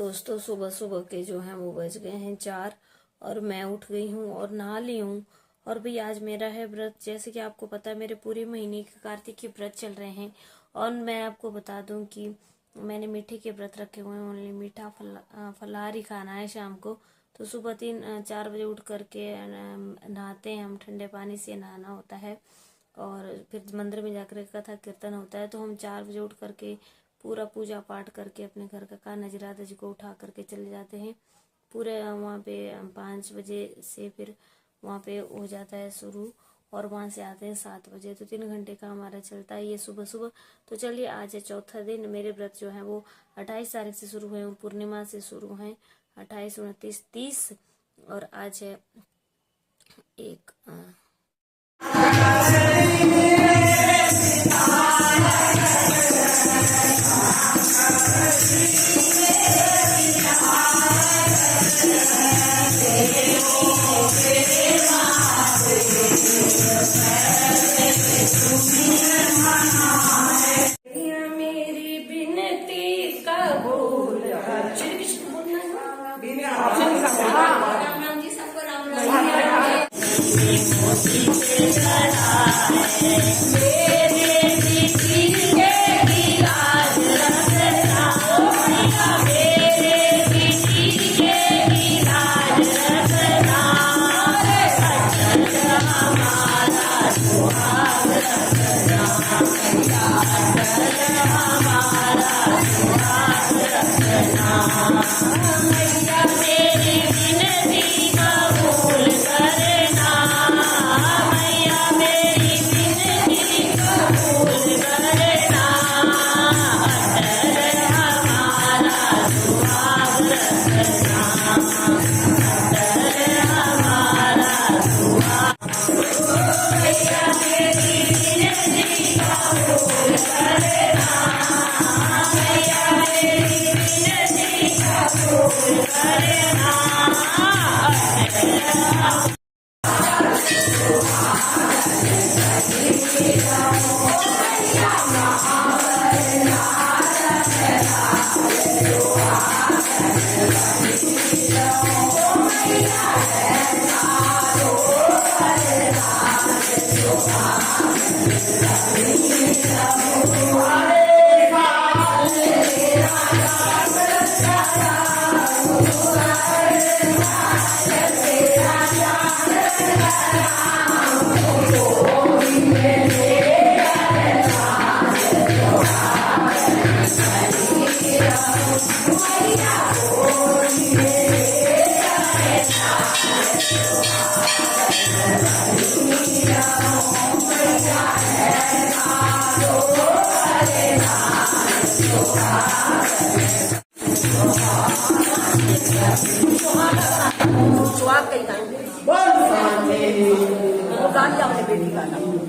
दोस्तों सुबह सुबह के जो हैं वो बज गए हैं 4 और मैं उठ गई हूँ और नहा ली हूँ। और भाई आज मेरा है व्रत। जैसे कि आपको पता है मेरे पूरे महीने के कार्तिक के व्रत चल रहे हैं। और मैं आपको बता दूं कि मैंने मीठे के व्रत रखे हुए हैं। ओनली मीठा फलाहार ही खाना है शाम को। तो सुबह 3-4 बजे उठ करके नहाते हैं हम। ठंडे पानी से नहाना होता है और फिर मंदिर में जाकर कथा कीर्तन होता है। तो हम 4 बजे उठ करके पूरा पूजा पाठ करके अपने घर का नजरात जी को उठा करके चले जाते हैं। पूरे वहाँ पे 5 बजे से फिर वहाँ पे हो जाता है शुरू और वहाँ से आते हैं 7 बजे। तो 3 घंटे का हमारा चलता है ये सुबह सुबह। तो चलिए आज है चौथा दिन। मेरे व्रत जो है वो 28 तारीख से शुरू हुए, पूर्णिमा से शुरू हैं। 28, 29, 30 और आज है 1। मेरी बिनती कबूल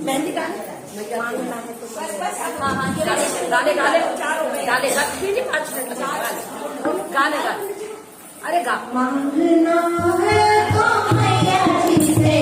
मेहंदी गाने अरे गा मांगना है तो मैया जी से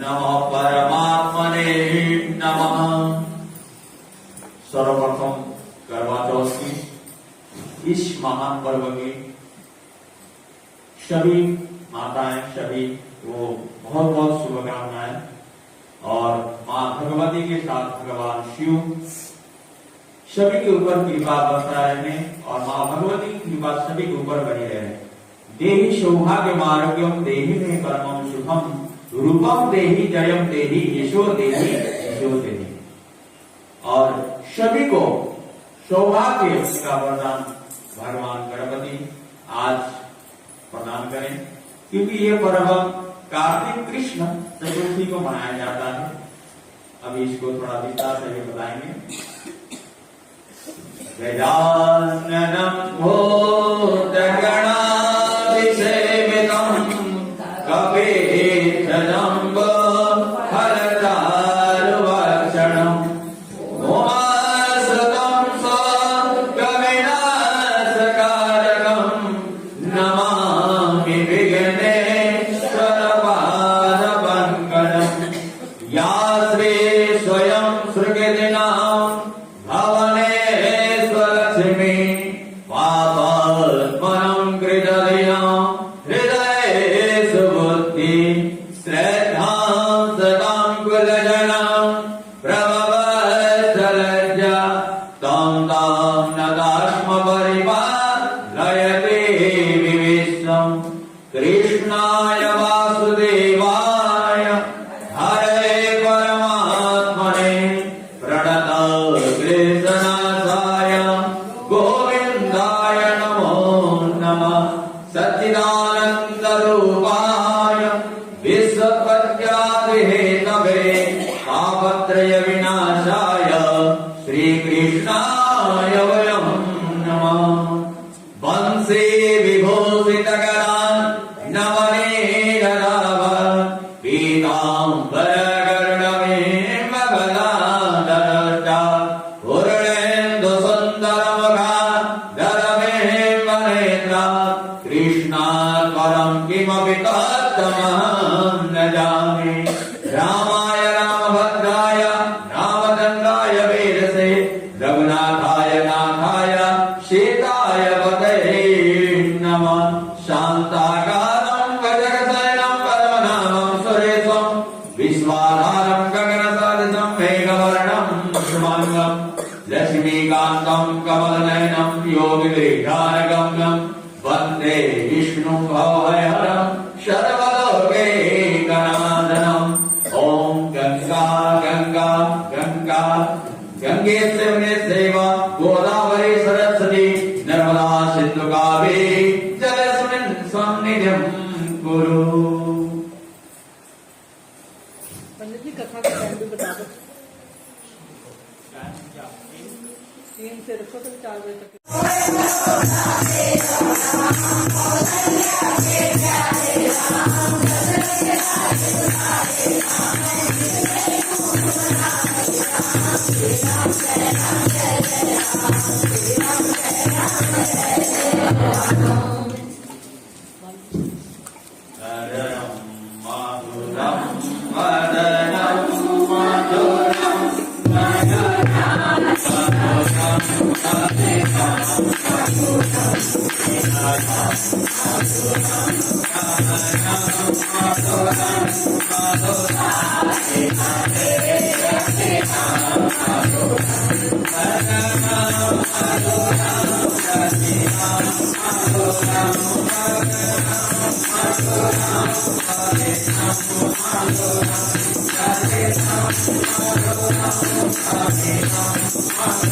नमः परमात्मने नमः। सर्वप्रथम करवा चौथ की इस महान पर्व की सभी माताएं, सभी को बहुत बहुत शुभकामनाएं और मां भगवती के साथ भगवान शिव सभी के ऊपर कृपा बरसा रहे और मां भगवती की कृपा सभी के ऊपर बनी रहे। देहि सौभाग्य मार्गम देहि में परमम शुभम रूपम देहि जयम देहि यशो देहि यशो देहि। और सभी को सौभाग्य का वरदान भगवान गणपति आज प्रदान करें, क्योंकि ये पर्व कार्तिक कृष्ण चतुर्थी को मनाया जाता है। अभी इसको थोड़ा विस्तार से बताएंगे। गजाननं भूतगणाधिसेवितं कपिध्वजं फलचारुभक्षणं उमासुतं स्वकविनाशकारकं नमामि विघ्नेश्वरपादपङ्कजं। या श्री स्वयं सृगदिनां भवनेश्वरलक्ष्मी पापत्मनं कृतधियां हृदये सुबुद्धि श्रद्धां सतां कुलजनां प्रभवत्सलज्जा तं नदास्म परिपालयते विविश्वं। कृष्णाय वासुदेवाय हरे परमात्मने प्रणतक्लेशनाशाय गोविन्दाय नमो नमः। सच्चिदानन्दरूपाय विश्वोत्पत्त्यादिहेतवे तापत्रय विनाशाय श्रीकृष्णाय वयं नमः। वंशे विभूषितकरान् नवनीतराभ पीताम्बरगरुडबिम्बफलाधरष्टा पूर्णेन्दुसुन्दरमुखाधरबिम्बनेत्रा। कृष्णात् परं किमपि तत्त्वमहं न जाने। रामाय रामभद्राय रामचन्द्राय वेदसे रघुनाथाय नाथाय सीताय पतये नमः। शान्ताकारं भजगशयनं पद्मनाभं सुरेशं विश्वाधारं गगनसदृशं मेघवर्णं शुभाङ्गं लक्ष्मीकान्तं कमलनयनं योगिवेदानगम्यं वन्दे विष्णुं भवभयहरं सर्वलोकैकनाथनं। ॐ गंगा गंगा गंगा गंगे सेव गोदावरी सरस्वती नर्मदा सिंधु कावेरी जलेस्मिन् सन्निधिं कुरु। पंडित जी कथा का टाइम भी बता दो। 3 से रखो तो 4 बजे तक। वदनं माधुरं वदनं माधुरं Madhura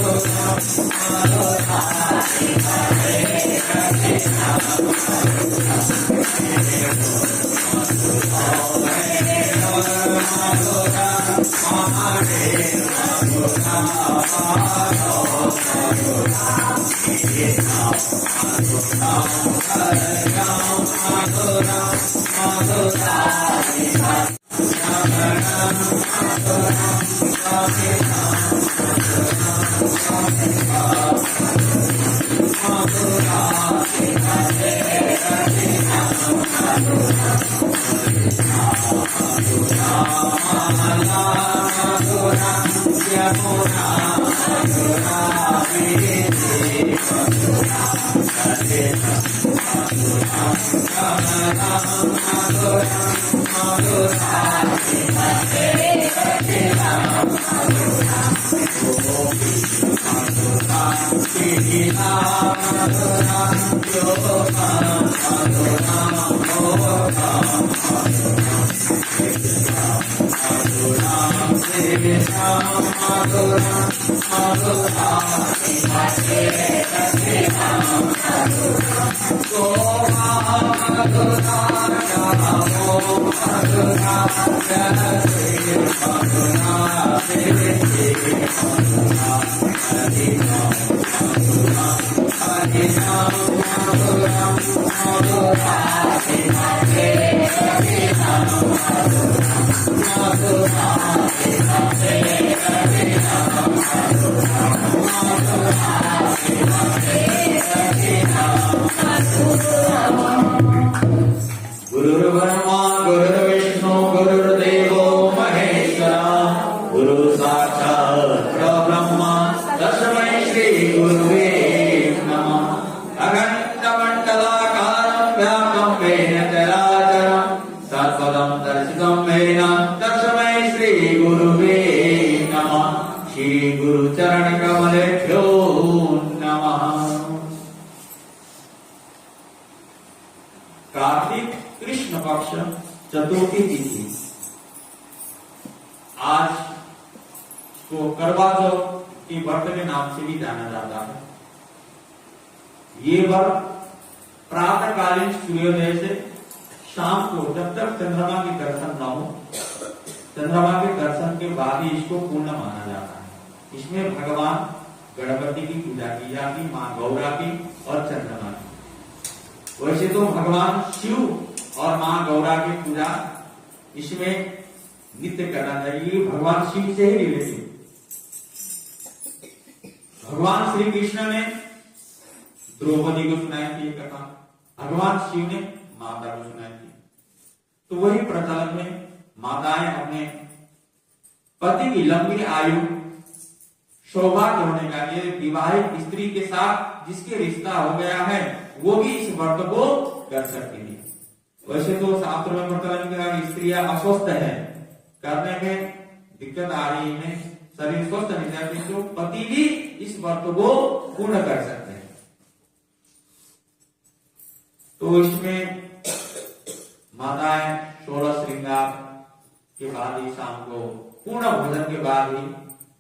गुरुर्ब्रह्मा गुरुर्विष्णु गुरुर्देवो महेश्वरा गुरु साक्षात् परब्रह्म तस्मै श्री गुरुवे नमः। अगण्डमण्डलाकारं व्याप्तं येन चराचरं तत्पदं दर्शितं येन तस्मै श्री गुरुवे नमः। श्री गुरुचरण कमलेभ्यो नमः। कार्तिक कृष्ण पक्ष चतुर्थी तिथि, आज को करवा चौथ के व्रत के नाम से भी जाना जाता है। ये व्रत प्रातःकालीन सूर्योदय से शाम को, जब तक चंद्रमा के दर्शन न हो, चंद्रमा के दर्शन के बाद ही इसको पूर्ण माना जाता है। इसमें भगवान गणपति की पूजा की जाती, माँ गौरा की और चंद्रमा की। वैसे तो भगवान शिव और माँ गौरा की पूजा इसमें नित्य करना चाहिए, भगवान शिव से ही रिलेटेड। भगवान श्री कृष्ण ने द्रौपदी को सुनाई थी कथा, भगवान शिव ने माता को सुनाई थी। तो वही प्रचलन में माताएं अपने पति की लंबी आयु, सौभाग्य होने का लिए विवाहित स्त्री के साथ जिसके रिश्ता हो गया है वो भी इस व्रत को कर सकती है। वैसे तो शास्त्र में प्रचलन है स्त्रियां अस्वस्थ है, करने में दिक्कत आ रही है, शरीर स्वस्थ नहीं जाते, तो पति भी इस व्रत को पूर्ण कर सकते हैं। तो इसमें माताएं 16 श्रृंगार के बाद ही शाम को पूर्ण भोजन के बाद ही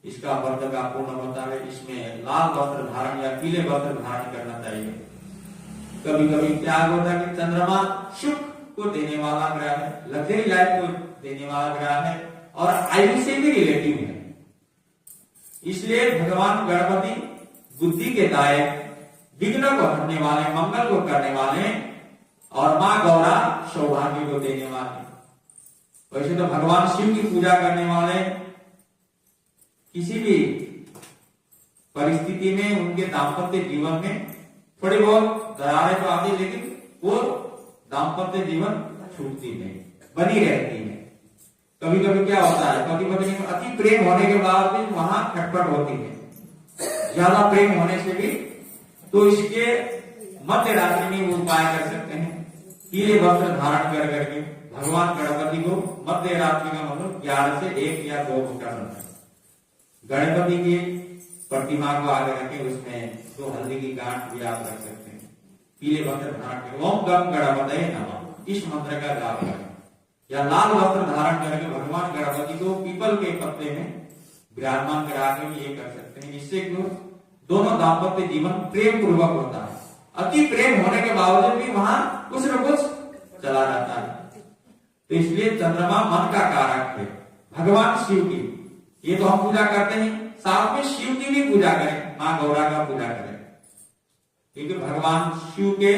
इसका व्रत का पूर्ण होता है। इसमें लाल वस्त्र धारण या पीले वस्त्र धारण करना चाहिए। कभी कभी त्याग होता है कि चंद्रमा सुख को देने वाला ग्रह है, लग्जरी लाइफ को देने वाला ग्रह है और आयु से भी रिलेटिव है। इसलिए भगवान गणपति बुद्धि के दायक, विघ्न को हटने वाले, मंगल को करने वाले और माँ गौरा सौभाग्य को देने वाले। वैसे तो भगवान शिव की पूजा करने वाले किसी भी परिस्थिति में उनके दाम्पत्य जीवन में थोड़ी बहुत दरारें तो आती, लेकिन वो दाम्पत्य जीवन छूटती नहीं, बनी रहती है। कभी कभी क्या होता है, पति पत्नी में अति प्रेम होने के बाद भी वहां खटपट होती है, ज्यादा प्रेम होने से भी। तो इसके मध्य रात्रि में वो उपाय कर सकते हैं, पीले वस्त्र धारण कर करके भगवान गणपति को मध्य रात्रि का मतलब 11 से 1 या 2 करना है। गणपति की प्रतिमा को आगे रखे, उसमें 2 हल्दी की गांठ भी आप रख सकते हैं। पीले वस्त्र धारण कर ओम गम गणपतये नमः इस मंत्र का जाप करें, या लाल वस्त्र धारण करके भगवान गणपति को पीपल के पत्ते में विराजमान करा के ये कर सकते हैं। इससे दोनों दाम्पत्य जीवन प्रेम पूर्वक होता है। अति प्रेम होने के बावजूद भी वहां कुछ न कुछ चला जाता है। तो इसलिए चंद्रमा मन का कारक है। भगवान शिव की ये तो हम पूजा करते हैं, साथ में शिव की भी पूजा करें, माँ गौरा का पूजा करें, क्योंकि भगवान शिव के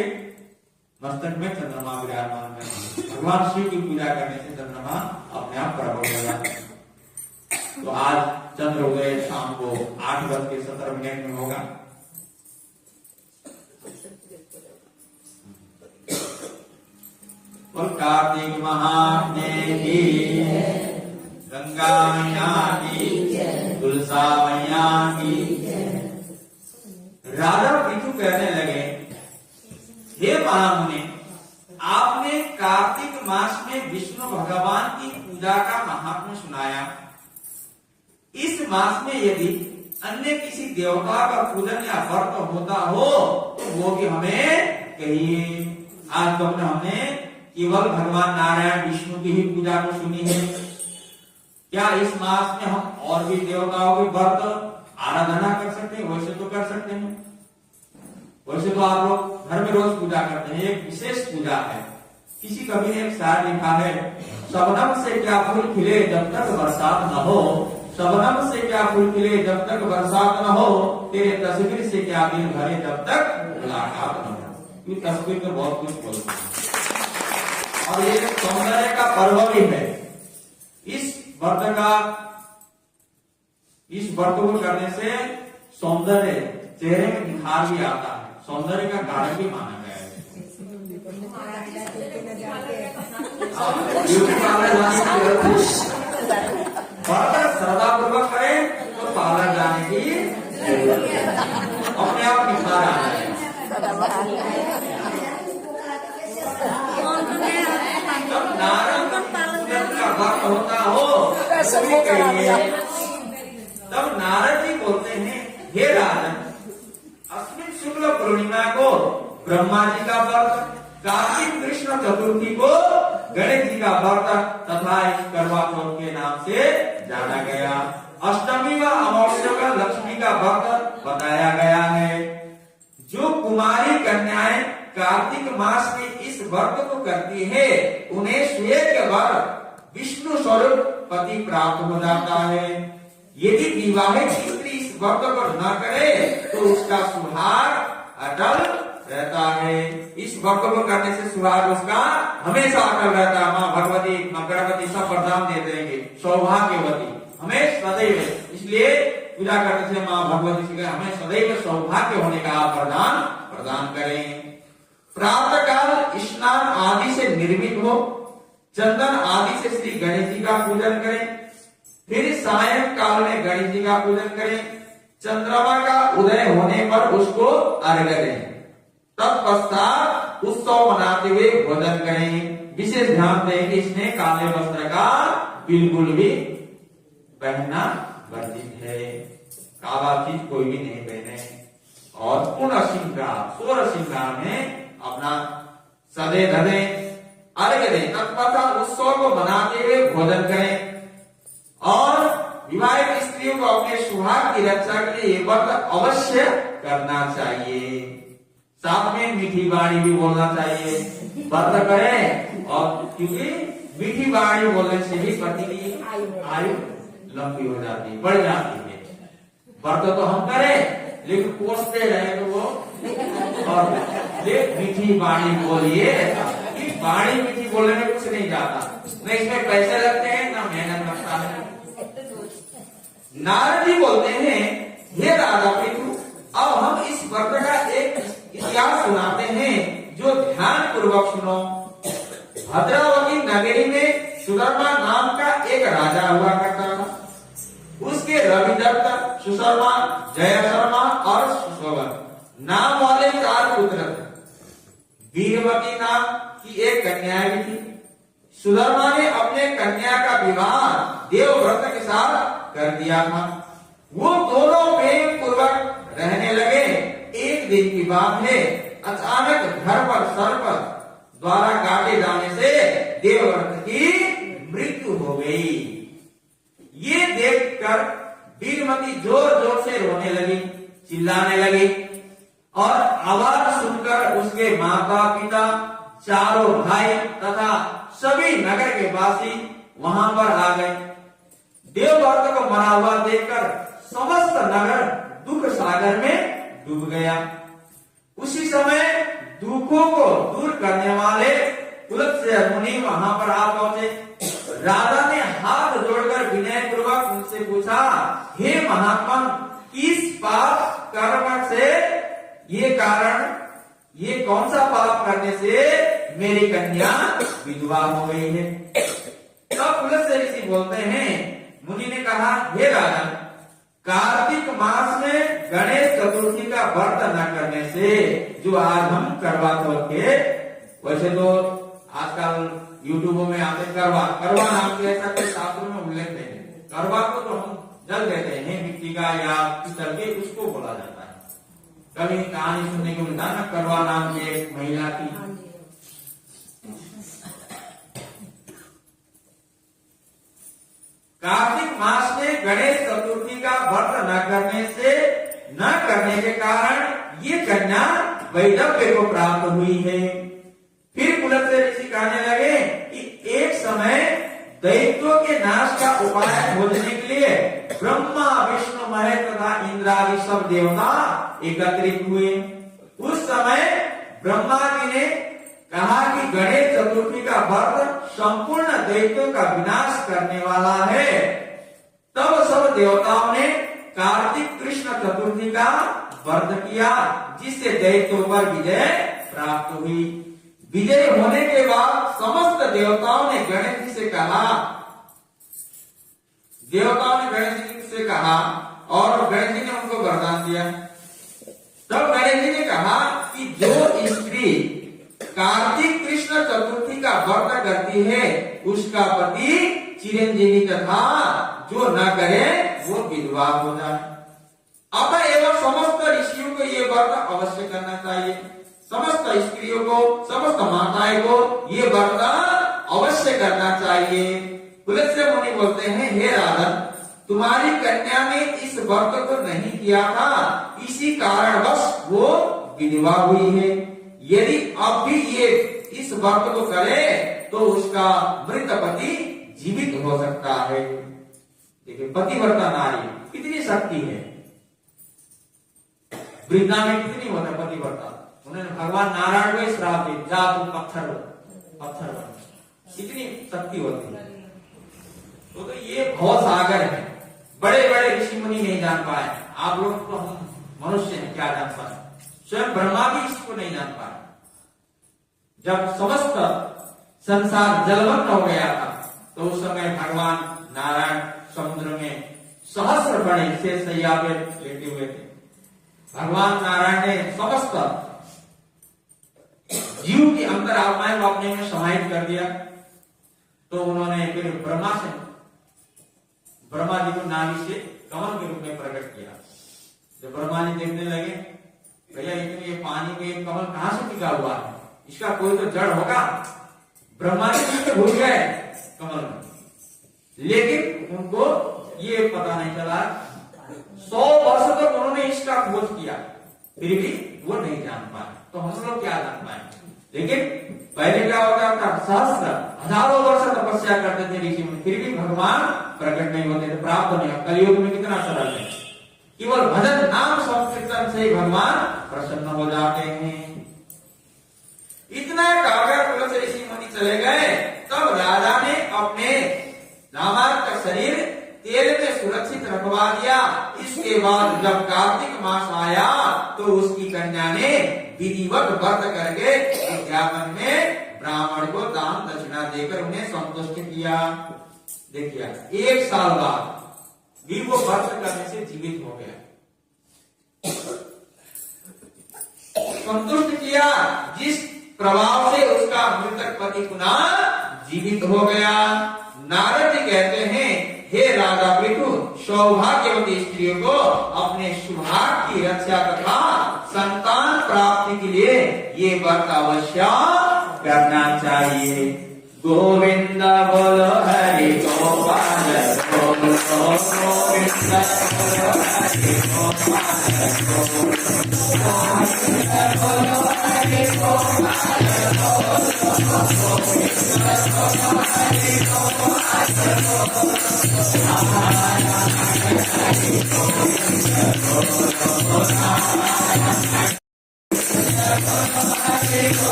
मस्तक में चंद्रमा विराजमान है। भगवान शिव की पूजा करने से चंद्रमा अपने आप प्रकट हो जाता है। तो आज चंद्रोदय शाम को 8:17 में होगा। और कार्तिक महात्म्य की गंगा मैया की, तुलसा मैया की। राजा पृथु कहने लगे, हे महामुनि, आपने कार्तिक मास में विष्णु भगवान की पूजा का महात्म्य सुनाया। इस मास में यदि अन्य किसी देवता का पूजन या व्रत होता हो तो वो भी हमें कहिए। आज तो हमने केवल भगवान नारायण विष्णु की ही पूजा को सुनी है। क्या इस मास में हम और भी देवताओं के व्रत आराधना कर सकते हैं? वैसे तो कर सकते हैं। वैसे तो आप लोग घर में रोज पूजा करते हैं। एक विशेष पूजा है। किसी कवि ने एक शायर लिखा है, शबनम से क्या फूल खिले जब तक बरसात न हो, शबनम से क्या फूल खिले जब तक बरसात न हो, तेरे तस्वीर से क्या दिल भरे जब तक मुलाकात न हो। ये तस्वीर तो बहुत कुछ बोलती है और ये सौंदर्य का पर्व भी है। इस व्रत को करने से सौंदर्य, चेहरे में निखार भी आता है, सौंदर्य का कारण भी माना गया है। ब्यूटी पार्लर श्रद्धा पूर्वक करें तो पार्लर जाने की अपने आप निखार आ जाए। जब नारद का व्रत होता हो तब नारद जी बोलते हैं, हे राजन, अस्मिन शुक्ल पूर्णिमा को ब्रह्मा जी का व्रत, कार्तिक कृष्ण चतुर्थी को गणेश जी का व्रत तथा इस करवा चौथ के नाम से जाना गया। अष्टमी व अमावस्या का लक्ष्मी का व्रत बताया गया है। जो कुमारी कन्याएं कार्तिक मास में इस व्रत को करती है उन्हें श्वेत वर विष्णु स्वरूप पति प्राप्त हो जाता है। यदि विवाहित स्त्री इस व्रत को न करे तो उसका सुहाग अटल रहता है। इस व्रत को करने से सुहाग उसका हमेशा अटल रहता है। माँ भगवती, माँ गणपति सब वरदान दे देंगे, सौभाग्यवती हमें सदैव। इसलिए पूजा करने से माँ भगवती से हमें सदैव सौभाग्य होने का आप वरदान प्रदान करें। प्रातः काल स्नान आदि से निर्मित हो, चंदन आदि से श्री गणेश जी का पूजन करें। फिर सायं काल में गणेश जी का पूजन करें। चंद्रमा का उदय होने पर उसको अर्घ्य दें। तत्पश्चात उत्सव मनाते हुए भोजन करें। विशेष ध्यान दें कि इसमें काले वस्त्र का बिल्कुल भी पहनना वर्जित है। काला चीज कोई भी नहीं पहने। और पूर्ण श्रृंगार, सोलह श्रृंगार में अपना सदे धदे अर्घ्य दें। तत्पश्चात उत्सव को मनाते हुए भोजन करें। और विवाहित स्त्रियों को अपने सुहाग की रक्षा के लिए ये व्रत अवश्य करना चाहिए। साथ में मीठी वाणी भी बोलना चाहिए। व्रत करें और क्योंकि मीठी वाणी बोलने से भी पति की आयु लंबी हो जाती है, बढ़ जाती है। व्रत तो हम करें लेकिन कोसते रहे तो वो और मीठी वाणी बोलिए। वाणी मीठी बोलने में कुछ नहीं जाता, न इसमें पैसे लगते हैं न मेहनत लगता है। नारद जी बोलते हैं, हे राजा पृथु, अब हम इस व्रत का एक इतिहास सुनाते हैं जो ध्यान पूर्वक सुनो। भद्रावती नगरी में सुधर्मा नाम का एक राजा हुआ करता था। उसके रविदत्त, सुशर्मा, जय शर्मा और सुशोभन नाम वाले 4 पुत्र थे। वीरवती नाम की एक कन्या भी थी। सुधर्मा ने अपने कन्या का विवाह देवव्रत के साथ कर दिया था। वो दोनों प्रेम पूर्वक रहने लगे। एक दिन की बात है, अचानक घर पर सर्प द्वारा काटे जाने से देवव्रत की मृत्यु हो गई। ये देखकर वीरमती जोर जोर से रोने लगी, चिल्लाने लगी और आवाज सुनकर उसके माता पिता, चारों भाई तथा सभी नगर के वासी वहां पर आ गए। देवव्रत को मरा हुआ देखकर समस्त नगर दुख सागर में डूब गया। उसी समय दुखों को दूर करने वाले पुलत्स्य मुनि वहां पर आ पहुंचे। राजा ने हाथ जोड़कर विनय पूर्वक उनसे पूछा, हे महात्मा, किस पाप कर्म से ये कौन सा पाप करने से मेरी कन्या विधवा हो गई है? तब पुलत्स्य ऋषि बोलते हैं, मुनि ने कहा, हे राजन, कार्तिक मास में गणेश चतुर्थी का व्रत न करने से जो आज हम करवा चौथ के, वैसे तो आजकल यूट्यूब में आते करवा नाम के ऐसा कोई शास्त्रों में उल्लेख नहीं है। करवा को तो हम जल देते हैं मिट्टी का या पितल के, उसको बोला जाता है। कभी कहानी सुनने को मिलता है ना, करवा नाम की एक महिला की। कार्तिक मास में गणेश चतुर्थी का व्रत न करने के कारण ये कन्या वैदव्य को प्राप्त हुई है। फिर पुलत्स्य ऋषि कहने लगे कि एक समय दैत्यों के नाश का उपाय खोजने के लिए ब्रह्मा, विष्णु, महेश तथा इंद्र आदि सब देवता एकत्रित हुए। उस समय ब्रह्मा जी ने कहा कि गणेश चतुर्थी का व्रत संपूर्ण दैत्यों का विनाश करने वाला है। तब सब देवताओं ने कार्तिक कृष्ण चतुर्थी का व्रत किया, जिससे दैत्यों पर विजय प्राप्त हुई। विजय होने के बाद समस्त देवताओं ने गणेश जी से कहा और गणेश जी ने उनको वरदान दिया। तब गणेश जी ने कहा कि जो स्त्री कार्तिक कृष्ण चतुर्थी का व्रत करती है उसका पति चिरंजीवी तथा जो न करे वो विधवा हो जाए। अब एवं समस्त ऋषियों को ये व्रत अवश्य करना चाहिए। समस्त स्त्रियों को, समस्त माताएं को ये व्रत अवश्य करना चाहिए। पुलत्स्य मुनि बोलते हैं, हे राजन, तुम्हारी कन्या ने इस व्रत को नहीं किया था, इसी कारणवश वो विधवा हुई है। यदि अब भी ये इस व्रत को करे तो उसका मृत पति जीवित हो सकता है। देखिए, पतिव्रता नारी कितनी शक्ति है। वृंदा में कितनी होता है पतिव्रता। उन्होंने भगवान नारायण को श्राप दिया, जा तुम पत्थर बन। कितनी शक्ति होती है। तो ये भव सागर है, बड़े बड़े ऋषि मुनि नहीं जान पाए। आप लोग तो हम मनुष्य हैं, क्या जान पाए। स्वयं ब्रह्मा भी इसको नहीं जान पाए। जब समस्त संसार जलमग्न हो गया था तो उस समय भगवान नारायण समुद्र में सहस्र बड़े से सैया पे लेटे हुए थे। भगवान नारायण ने समस्त जीव की अंतर आत्माएं को अपने में समाहित कर दिया। तो उन्होंने फिर ब्रह्मा जी को नाभि से कमल के रूप में प्रकट किया। जब ब्रह्मा जी देखने लगे, भैया इतने ये पानी में कमल कहां से टिका हुआ है, इसका कोई तो जड़ होगा। ब्रह्मा जी तो भूल गए कमल में, लेकिन उनको ये पता नहीं चला। 100 वर्ष तक उन्होंने इसका खोज किया, फिर भी वो नहीं जान पाए। तो हम लोग क्या जान पाए। लेकिन पहले क्या होता था, सहस्त्र हजारों वर्ष तपस्या करते थे ऋषि मुनि, फिर भी भगवान प्रकट नहीं होते थे, प्राप्त नहीं। कलयुग में कितना सरल है, केवल भजन नाम संकीर्तन से ही भगवान प्रसन्न हो जाते हैं। इतना कहकर पुलत्स्य ऋषि मुनि चले गए। तब राजा ने अपने दामाद का शरीर तेल में सुरक्षित रखवा दिया। इसके बाद जब कार्तिक मास आया तो उसकी कन्या ने विधिवत व्रत करके उद्यापन में ब्राह्मण को दान दक्षिणा देकर उन्हें संतुष्ट किया। देखिए, 1 साल बाद भी वो व्रत करने से जीवित हो गया, संतुष्ट किया, जिस प्रभाव से उसका मृतक पति पुनः जीवित हो गया। नारद जी कहते हैं, हे राजा पृथु, सौभाग्यवती स्त्रियों को अपने सुहाग की रक्षा तथा संतान प्राप्ति के लिए ये व्रत अवश्य करना चाहिए। गोविंद बोलो हरि गोपाल, गोविंद बोलो हरि गोपाल।